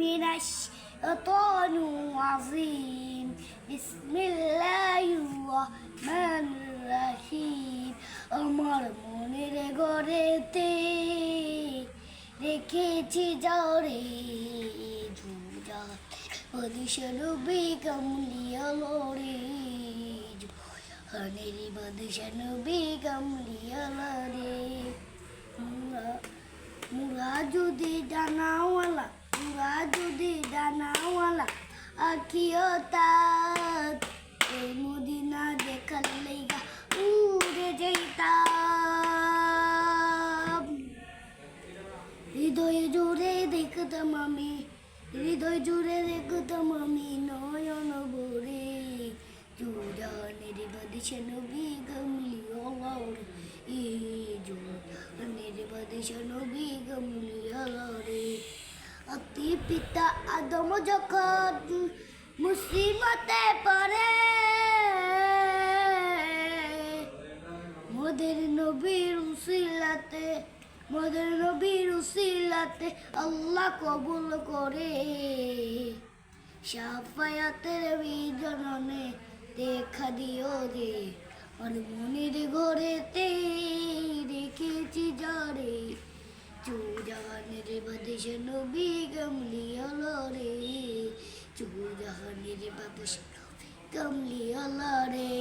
من الشيطان الرجيم بسم الله الرحمن الرحيم আমার মনের ঘরেতে রেখেছি যারে ঝুঁজা বাদশাহ বেগম লিয়ালরে হানেরি বাদশাহ বেগম লিয়ালরে মুরা যদি ডানাওয়ালা আখিও তাক এই মদিনা দেখার লাইগা উড়ে যাইতাম হৃদয় জুড়ে দেখতাম আমি নয়ন ভরে জোরানের বাদশাহ নবী গমলি আল্লাহর জোরানের বাদশাহ নবী গমলি আল্লাহরে অতি পিতা আদম যখন মুসিবতে পড়ে মোদের নবীর উসিলাতে আল্লাহ কবুল করে শাফায়াতের বিজননে দেখা দিও রে আর মনের ঘরেতে রেখেছি যারে চৌজাহানের বাদশাহ নবী গমলি আল্লাহরে চৌজাহানের বাদশাহ নবী গমলি আল্লাহরে।